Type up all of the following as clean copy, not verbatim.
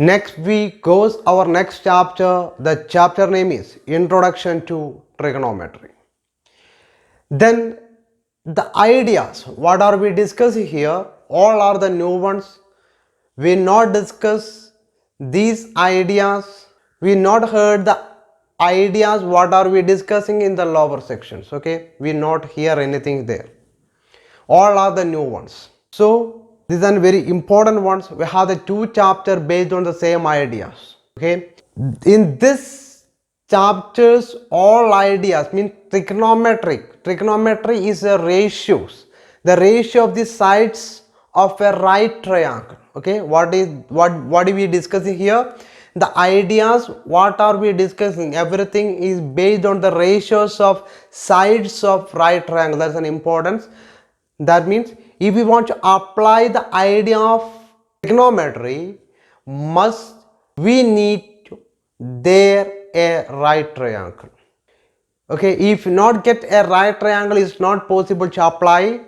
Next we goes our next chapter. The chapter name is Introduction to Trigonometry. Then the ideas, what are we discussing here? All are the new ones. We not discuss these ideas. We not heard the ideas what are we discussing in the lower sections. Okay, we not hear anything there. All are the new ones. So these are very important ones. We have the two chapters based on the same ideas. Okay, in this chapters all ideas mean trigonometry is a ratios, the ratio of the sides of a right triangle. Okay, what are we discussing here? The ideas what are we discussing, everything is based on the ratios of sides of right triangle. That's an importance. That means if we want to apply the idea of trigonometry, must we need to there a right triangle. Okay, if not get a right triangle, it's not possible to apply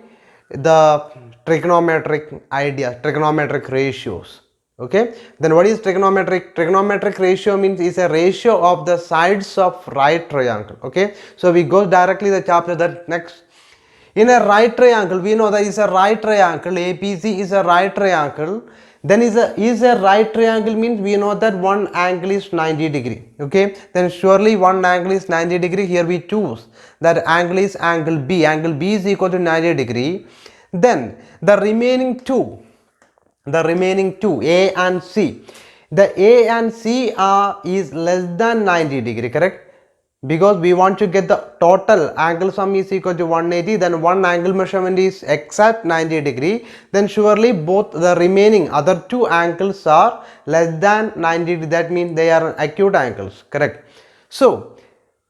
the trigonometric idea, trigonometric ratios. Okay, then what is trigonometric? Trigonometric ratio means is a ratio of the sides of right triangle. Okay, so we go directly the chapter that next. In a right triangle, we know that is a right triangle. APC is a right triangle. Then is a right triangle means we know that one angle is 90 degree. Okay, then surely one angle is 90 degree. Here we choose that angle is angle B. Angle B is equal to 90 degree. Then the remaining two, A and C. The A and C is less than 90 degree, correct? Because we want to get the total angle sum is equal to 180, then one angle measurement is exact 90 degree, then surely both the remaining other two angles are less than 90 degree. That means they are acute angles, correct? So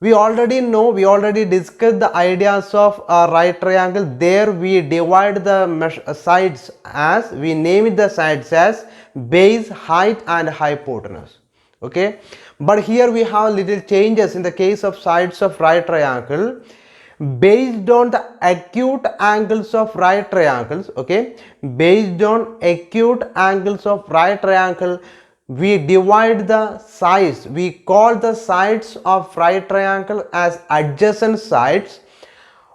we already know, we already discussed the ideas of a right triangle. There we divide the sides as, we name it the sides as base, height and hypotenuse. Okay, but here we have little changes in the case of sides of right triangle. Based on the acute angles of right triangles, okay, based on acute angles of right triangle, we divide the sides, we call the sides of right triangle as adjacent sides,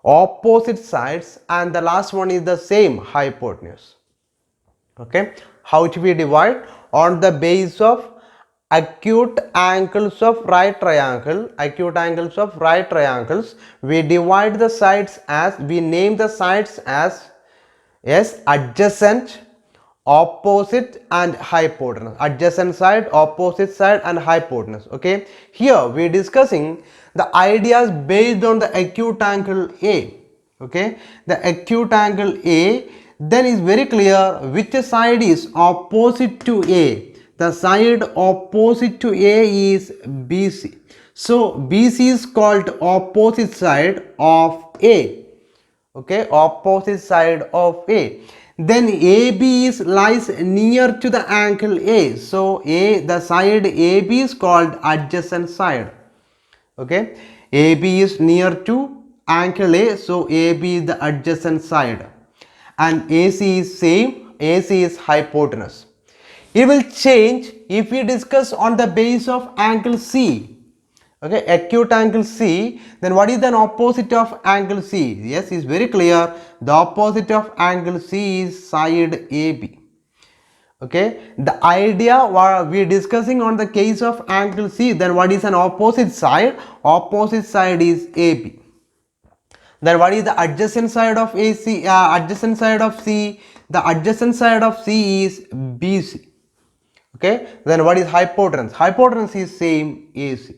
opposite sides, and the last one is the same, hypotenuse. Okay, how to we divide? On the base of acute angles of right triangle, we divide the sides as, we name the sides as adjacent, opposite and hypotenuse. Adjacent side, opposite side and hypotenuse. Okay, here we are discussing the ideas based on the acute angle A. Okay, the acute angle A, then is very clear which side is opposite to A. The side opposite to A is BC. So BC is called opposite side of A. Okay, opposite side of A. Then AB is lies near to the angle A. So the side AB is called adjacent side. Okay, AB is near to angle A. So AB is the adjacent side. And AC is same. AC is hypotenuse. It will change if we discuss on the base of angle C. Okay, acute angle C, then what is the opposite of angle C? Yes, it's very clear. The opposite of angle C is side AB. Okay, the idea what we are discussing on the case of angle C, then what is an opposite side? Opposite side is AB. Then what is the adjacent side of AC? Adjacent side of C? The adjacent side of C is BC. Okay, then what is hypotenuse? Hypotenuse is same AC.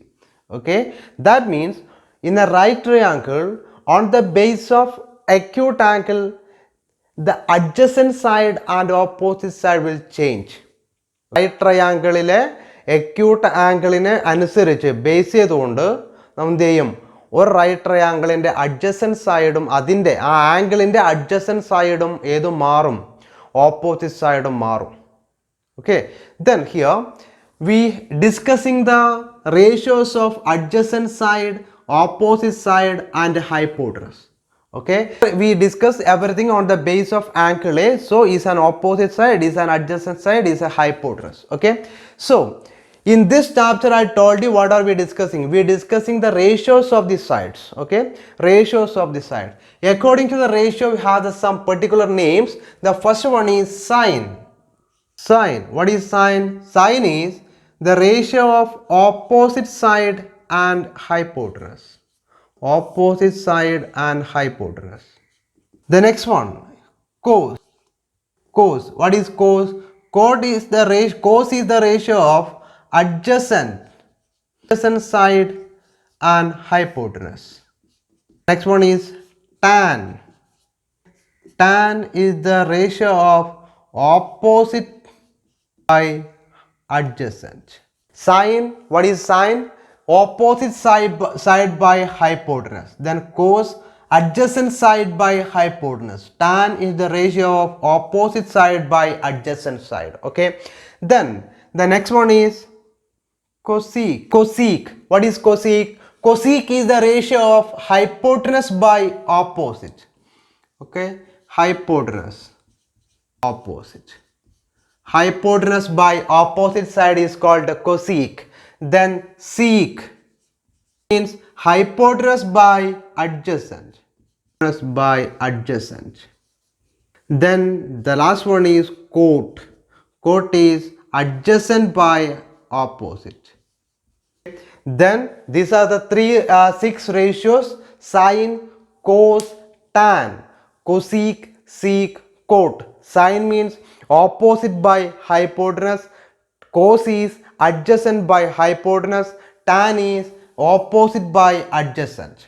Okay, that means in a right triangle, on the base of acute angle, the adjacent side and opposite side will change. Right triangle ile acute angle ine അനുസരിച്ച് base ചെയ്തുകൊണ്ട് നാം എന്ത് ചെയ്യും, ഒരു right ട്രയാങ്കിളിൻ്റെ adjacent സൈഡും അതിൻ്റെ ആ ആംഗിളിൻ്റെ adjacent സൈഡും ഏതും മാറും, ഓപ്പോസിറ്റ് സൈഡും മാറും. Okay, then here we discussing the ratios of adjacent side, opposite side and hypotenuse. Okay, we discussed everything on the base of angle A. So is an opposite side, is an adjacent side, is a hypotenuse. Okay, so in this chapter I told you what are we discussing. We are discussing the ratios of the sides. Okay, ratios of the side. According to the ratio, we have some particular names. The first one is sine. Sine. What is sine? Sine is the ratio of opposite side and hypotenuse. Opposite side and hypotenuse. The next one, cos. Cos. What is cos? Cos is the ratio of adjacent side and hypotenuse. Next one is tan. Tan is the ratio of opposite by adjacent. Sine. What is sine? Opposite side by hypotenuse. Then cos, adjacent side by hypotenuse. Tan is the ratio of opposite side by adjacent side. Okay. Then the next one is cosec. Cosec. What is cosec? Cosec is the ratio of hypotenuse by opposite. Okay. Hypotenuse. Opposite. Hypotenuse by opposite side is called cosec. Then sec means hypotenuse by adjacent. Hypotenuse by adjacent. Then the last one is cot. Cot is adjacent by opposite. Then these are the six ratios: sine, cos, tan, cosec, sec, cot. Sine means opposite by hypotenuse, cos is adjacent by hypotenuse, tan is opposite by adjacent,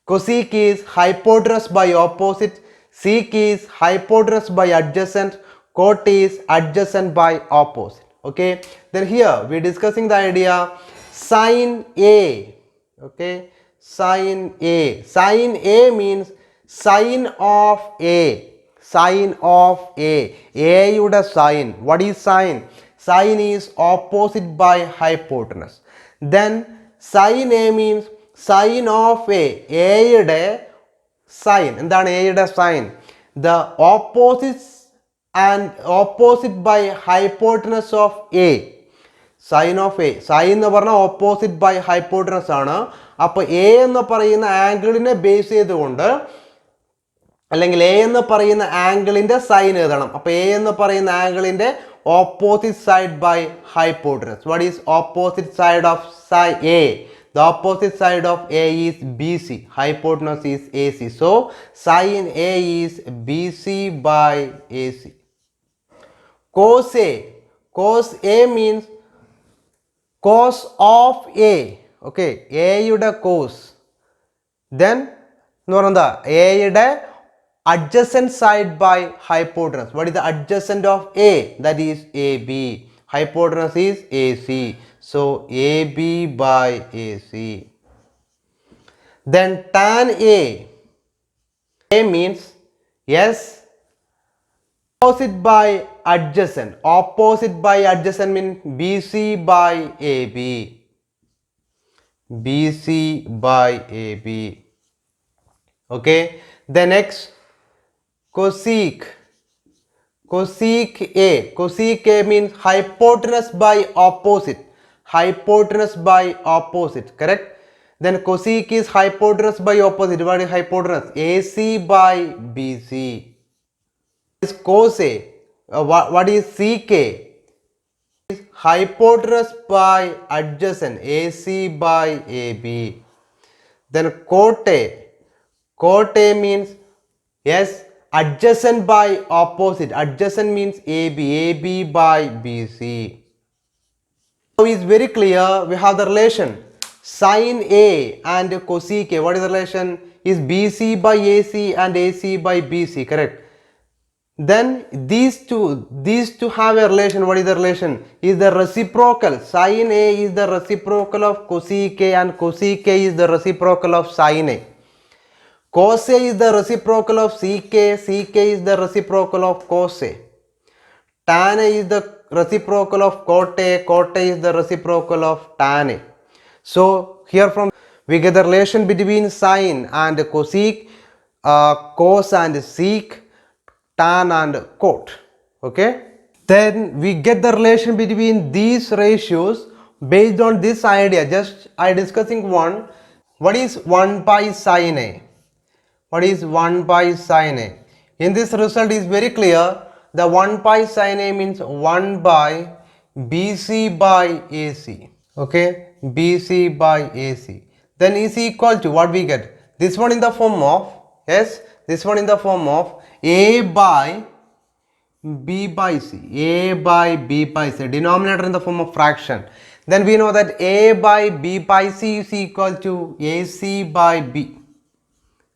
cosec is hypotenuse by opposite, sec is hypotenuse by adjacent, cot is adjacent by opposite. Okay, then here we are discussing the idea sine A. Okay, sine A. Sine A means sine of A. Sine of A. A yude sine. What is sine? Sine is opposite by hypotenuse. Then sine A means sine of A. A yude sine. എന്താണ് A യുടെ sine? The opposite by hypotenuse of A. Sine of A. Sine എന്ന് പറഞ്ഞാൽ opposite by hypotenuse ആണ്. അപ്പോൾ A എന്ന് പറയുന്ന ആംഗിളിനെ base ചെയ്തുകൊണ്ട് അല്ലെങ്കിൽ എ എന്ന് പറയുന്ന ആംഗിളിന്റെ സൈൻ എഴുതണം. അപ്പോൾ എ എന്ന് പറയുന്ന ആംഗിളിന്റെ opposite side by hypotenuse. What is opposite side of A? The opposite side of A is BC. Hypotenuse is AC. So sin A is BC by AC. Cos A. Cos A means cos of A. Okay. A യുടെ cos. Then എന്ന് പറയുന്നത് A യുടെ adjacent side by hypotenuse. What is the adjacent of A? That is AB. Hypotenuse is AC. So AB by AC. Then tan A. A means yes, opposite by adjacent. Opposite by adjacent means BC by AB. BC by AB. Okay. The next cosec. Cosec A. Cosec A means hypotenuse by opposite. Hypotenuse by opposite. Correct. Then cosec is hypotenuse by opposite. What is hypotenuse? AC by BC. Is cos A. What is sec A? Is hypotenuse by adjacent. AC by AB. Then cot A. Cot A means yes, adjacent by opposite. Adjacent means AB. AB by BC. Now is very clear. We have the relation sin A and cosec A. What is the relation? Is BC by AC and AC by BC. Correct. Then these two have a relation. What is the relation? Is the reciprocal. Sin A is the reciprocal of cosec A and cosec A is the reciprocal of sin A. Cos A is the reciprocal of sec A. Sec A is the reciprocal of cos A. Tan A is the reciprocal of cot A. Cot A is the reciprocal of tan A. So here from we get the relation between sin and cosec. cos and sec, tan and cot. Okay, then we get the relation between these ratios based on this idea. Just I discussing one. What is 1 by sin A? What is 1 by sin A? In this result is very clear. The 1 by sin A means 1 by BC by AC. Okay, BC by AC. Then is equal to what we get? This one in the form of, yes, this one in the form of A by B by C. A by B by C. Denominator in the form of fraction. Then we know that A by B by C is equal to AC by B.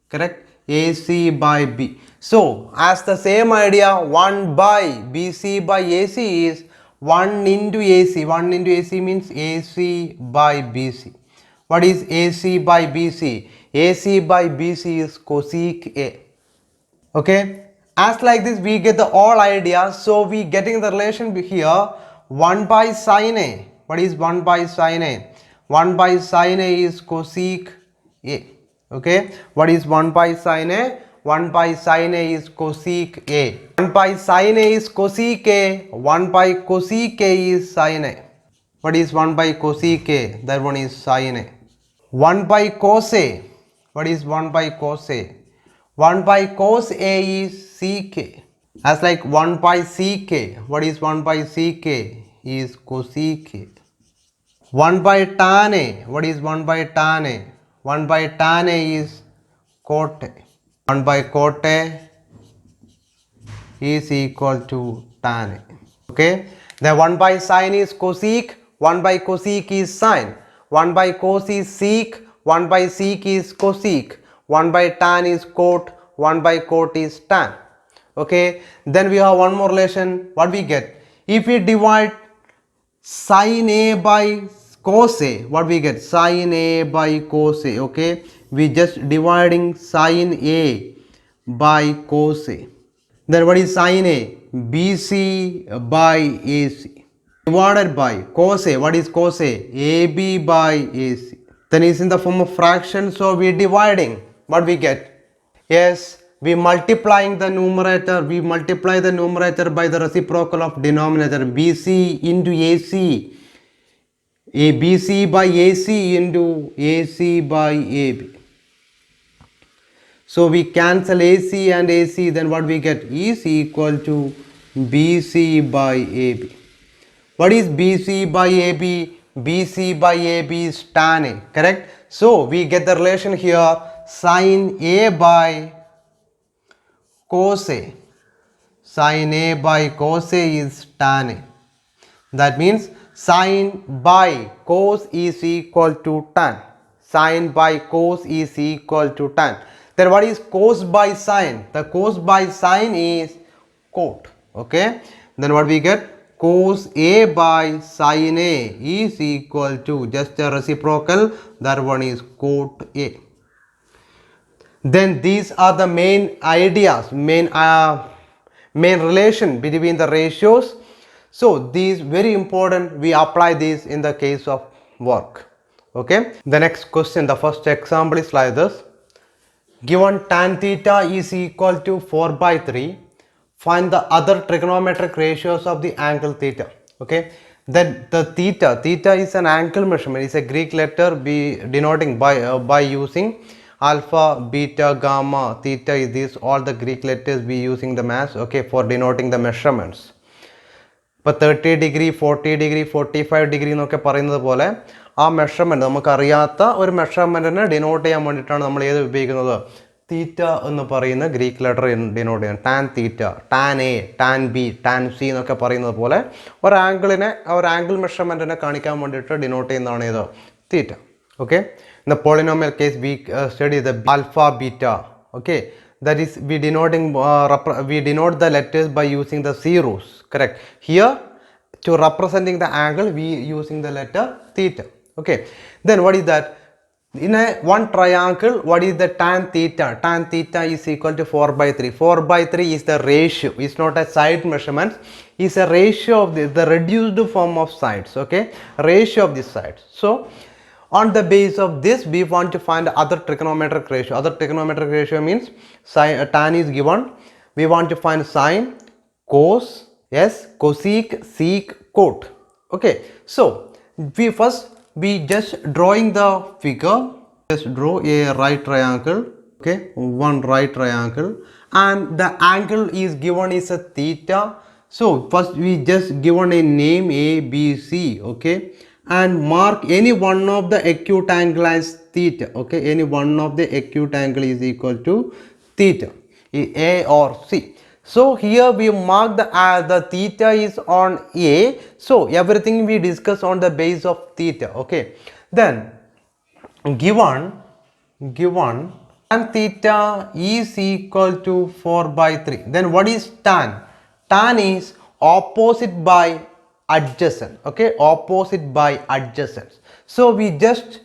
Correct? AC by B. So, as the same idea, 1 by BC by AC is 1 into AC. 1 into AC means AC by BC. What is AC by BC? AC by BC is cosec A. Okay? As like this, we get the all idea. So, we getting the relation here 1 by sin A. What is 1 by sin A? 1 by sin A is cosec A. Okay, what is 1 by sin A? 1 by sin A is cosec A. 1 by sin A is cosec A. 1 by cosec A is sin A. What is 1 by cosec A? That one is sin A. 1 by cos A. What is 1 by cos A? 1 by cos A is sec A. As like 1 by sec A. What is 1 by sec A? Is cosec A. 1 by tan A. What is 1 by tan A? 1 by tan A is cot A. 1 by cot A is equal to tan A. Okay. Then 1 by sin is cosec. 1 by cosec is sin. 1 by cos is sec. 1 by sec is cosec. 1 by tan is cot. 1 by cot is tan. Okay. Then we have one more relation. What we get? If we divide sin A by cos A, what we get? Sin A by cos A. Okay, we just dividing sin A by cos A. Then what is sin A? BC by AC divided by cos A. What is cos A? AB by AC. Then is in the form of fraction, so we dividing. What we get? Yes, we multiplying the numerator. We multiply the numerator by the reciprocal of denominator. BC into AC. BC by AC into AC by AB. So we cancel AC and AC, then what we get is equal to BC by AB. What is BC by AB? BC by AB is tan A, correct? So we get the relation here sin A by cos A. Sin A by cos A is tan A. That means sin by cos is equal to tan. Sin by cos is equal to tan. Then what is cos by sin? The cos by sin is cot. Okay. Then what we get? Cos A by sin A is equal to just a reciprocal. That one is cot A. Then these are the main ideas, main relation between the ratios. So these very important, we apply this in the case of work. Okay. The next question, the first example is like this. Given tan theta is equal to 4 by 3, find the other trigonometric ratios of the angle theta. Okay. Then the theta is an angle measurement. It's a Greek letter be denoting by using alpha, beta, gamma, theta. These all the Greek letters we using the mass. Okay, for denoting the measurements. But 30 degree, 40 degree, 45 degree എന്നൊക്കെ പറയുന്നത് പോലെ ആ measurement നമുക്കറിയാത്ത ഒരു മെഷർമെൻറ്റിനെ denote ചെയ്യാൻ വേണ്ടിയിട്ടാണ് നമ്മൾ ഏത് ഉപയോഗിക്കുന്നത്? തീറ്റ എന്ന് പറയുന്ന ഗ്രീക്ക് ലെറ്റർ ഡിനോട്ട് ചെയ്യാൻ. Tan theta, tan A, tan B, tan C എന്നൊക്കെ പറയുന്നത് പോലെ ഒരു ആംഗിൾ മെഷർമെൻറ്റിനെ കാണിക്കാൻ വേണ്ടിയിട്ട് ഡിനോട്ട് ചെയ്യുന്നതാണ് ഏത്? Theta. Okay. In the polynomial case we study the alpha beta. Okay. That is we denote the letters by using the zeros, correct? Here to representing the angle we using the letter theta. Okay, then what is that? In a one triangle, what is the tan theta? Tan theta is equal to 4 by 3. 4 by 3 is the ratio. It's not a side measurement. It's a ratio of the reduced form of sides. Okay, ratio of the sides. So On the base of this, we want to find other trigonometric ratio. Other trigonometric ratio means tan is given. We want to find sine, cos, yes, cosec, sec, cot. Okay, so we just drawing the figure. Just draw a right triangle. Okay, one right triangle, and the angle is given is a theta. So first we just given a name A, B, C. Okay, and mark any one of the acute angle as theta. Okay, any one of the acute angle is equal to theta, A or C. So here we mark the theta is on A. So everything we discuss on the base of theta. Okay, then given tan theta is equal to 4 by 3. Then what is tan? Tan is opposite by adjacent. Okay, opposite by adjacent. So we just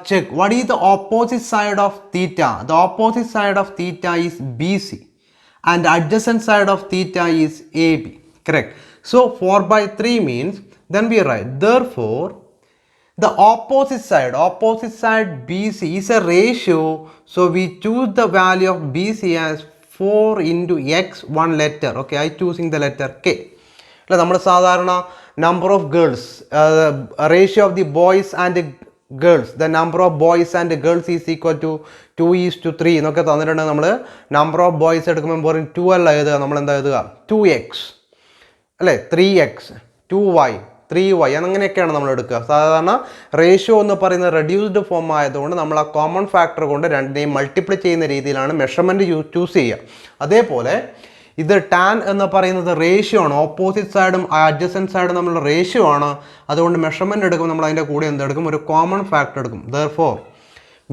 check what is the opposite side of theta. The opposite side of theta is BC and the adjacent side of theta is AB. Correct. So 4 by 3 means, then we write, therefore the opposite side BC is a ratio. So we choose the value of BC as 4 into x, one letter. Okay, I choosing the letter K. നമ്മുടെ സാധാരണ number of girls, ratio of the boys and girls, the number of boys and girls is equal to 2:3 എന്നൊക്കെ തന്നിട്ടുണ്ടെങ്കിൽ നമ്മൾ number of boys എടുക്കുമ്പോൾ 2 അല്ല എഴുതുക, നമ്മൾ എന്താ എഴുതുക 2x അല്ലേ, 3x 2y 3y അങ്ങനെയൊക്കെയാണ് നമ്മൾ എടുക്കുക. സാധാരണ റേഷ്യോ എന്ന് പറയുന്നത് റെഡ്യൂസ്ഡ് ഫോം ആയതുകൊണ്ട് നമ്മൾ ആ കോമൺ ഫാക്ടർ കൊണ്ട് രണ്ടിനെയും മൾട്ടിപ്ലൈ ചെയ്യുന്ന രീതിയിലാണ് മെഷർമെൻറ്റ് ചൂസ് ചെയ്യുക. അതേപോലെ ഇത് ടാൻ എന്ന് പറയുന്നത് റേഷ്യോ ആണ്, ഓപ്പോസിറ്റ് സൈഡും അഡ്ജസൻറ്റ് സൈഡും തമ്മിലുള്ള റേഷ്യോ ആണ്. അതുകൊണ്ട് മെഷർമെൻറ്റ് എടുക്കുമ്പോൾ നമ്മൾ അതിൻ്റെ കൂടെ എന്തെടുക്കും, ഒരു കോമൺ ഫാക്ടർ എടുക്കും. Therefore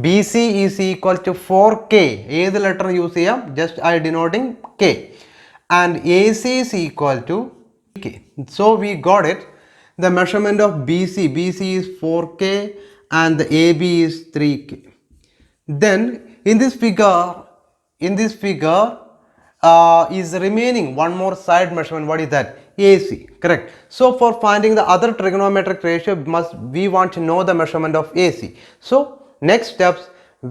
B C is equal to 4k. ഏത് ലെറ്റർ യൂസ് ചെയ്യാം, just I denoting k. And A C is equal to k. So we got it. The measurement of BC is 4k and the AB is 3k. Then in this figure is remaining one more side measurement. What is that? AC. Correct. So for finding the other trigonometric ratio, we want to know the measurement of AC. So next steps,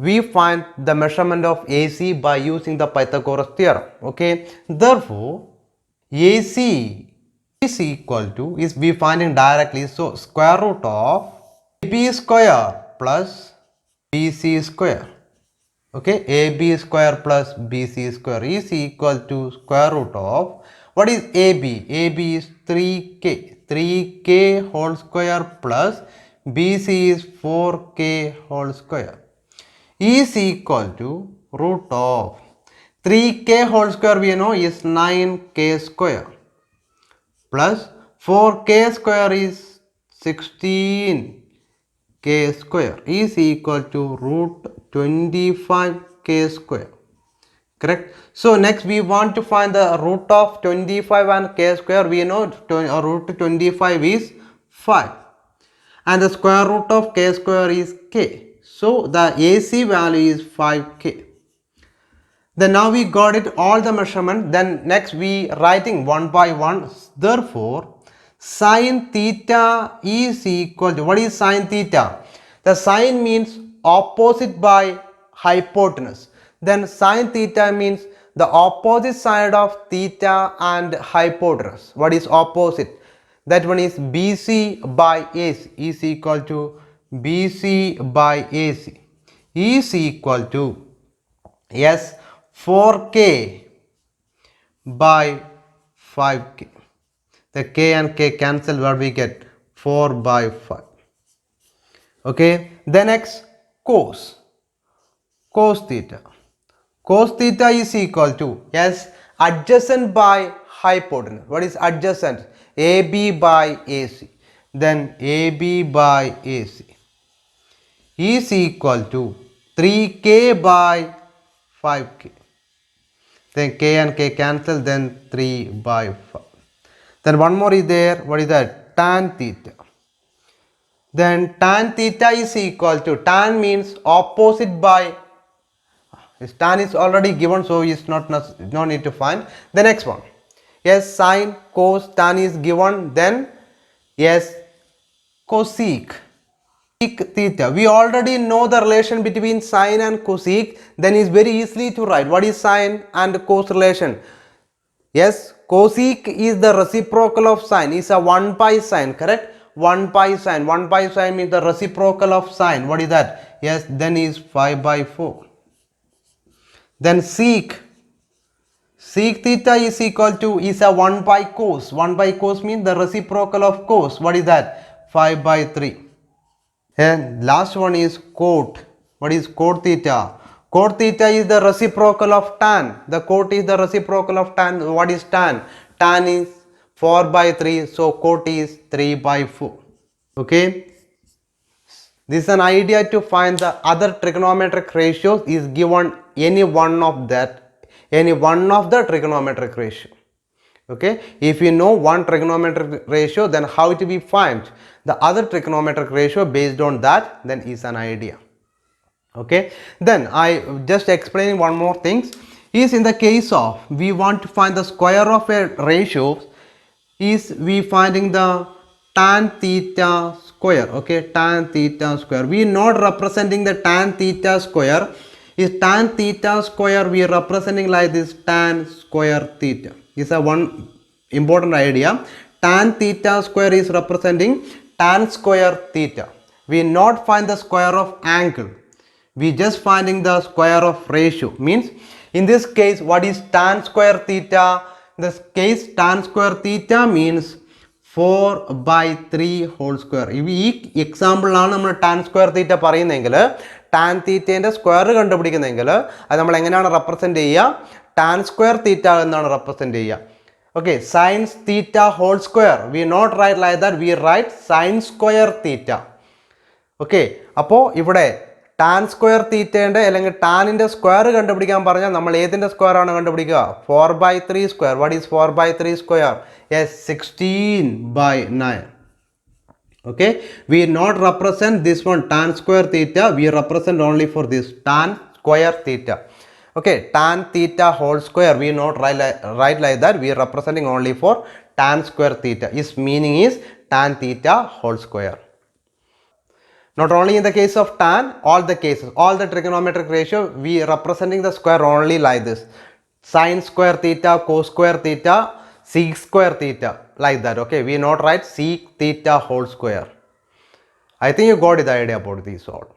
we find the measurement of AC by using the Pythagoras theorem. Okay. Therefore AC is equal to, is we finding directly, so square root of AB square plus BC square. Okay, AB square plus BC square is equal to square root of, what is AB? AB is 3k whole square plus BC is 4k whole square is equal to root of 3k whole square we know is 9k square plus 4k square is 16k square is equal to root 25k square. Correct. So next we want to find the root of 25 and k square. We know root 25 is 5 and the square root of k square is k. So the AC value is 5k. Then now we got it all the measurement. Then next we writing one by one. Therefore sine theta is equal to, what is sine theta? The sine means opposite by hypotenuse. Then sine theta means the opposite side of theta and hypotenuse. What is opposite? That one is BC by AC is equal to BC by AC is equal to, yes, 4k by 5k. The k and k cancel, what we get 4 by 5. Okay, then next cos theta. Cos theta is equal to, yes, adjacent by hypotenuse. What is adjacent? AB by AC. Then AB by AC is equal to 3k by 5k. Then k and k cancel, then 3 by 5. Then one more is there. What is that? Tan theta. Then tan theta is equal to, tan means opposite by, tan is already given, so it's no need to find. The next one, yes, sine, cos, tan is given. Then yes, cosec theta. We already know the relation between sine and cosec. Then it's very easily to write. What is sine and cos relation? Yes, cosec is the reciprocal of sine. It's a 1 pi sine, correct? 1 pi sine. 1 pi sine means the reciprocal of sine. What is that? Yes, then is 5 by 4. Then sec theta is equal to is a 1 pi cos. 1 pi cos means the reciprocal of cos. What is that? 5 by 3. And last one is cot. What is cot theta? Cot theta is the reciprocal of tan. The cot is the reciprocal of tan. What is tan? Tan is 4 by 3. So cot is 3 by 4. Okay. This is an idea to find the other trigonometric ratios is given any one of the trigonometric ratio. Okay, if you know one trigonometric ratio, then how it will be find the other trigonometric ratio based on that, then is an idea. Okay, then I just explaining one more thing is in the case of we want to find the square of a ratio is we finding the tan theta square. Okay, tan theta square, we not representing the tan theta square. Is tan theta square we are representing like this tan square theta. Is a one important idea. Tan theta square is representing tan square theta. We not find the square of angle. We just finding the square of ratio. Means in this case what is tan square theta? In this case tan square theta means 4 by 3 whole square. If we example tan square theta tan theta square represent tan square theta represent. Okay, sin theta whole square. We not write like that. We write sin square theta. Okay, appo ivide tan square theta and tan in the square square 4 by 3 square. What is 4 by 3 square? Yes, 16 by 9. Okay, we not represent this one tan square theta. We represent only for this tan square theta. Okay, tan theta whole square we not write like that. We are representing only for tan square theta. Its meaning is tan theta whole square. Not only in the case of tan, all the cases, all the trigonometric ratio, we are representing the square only like this. Sin square theta, cos square theta, sec square theta, like that. Okay, we not write sec theta whole square. I think you got the idea about this all.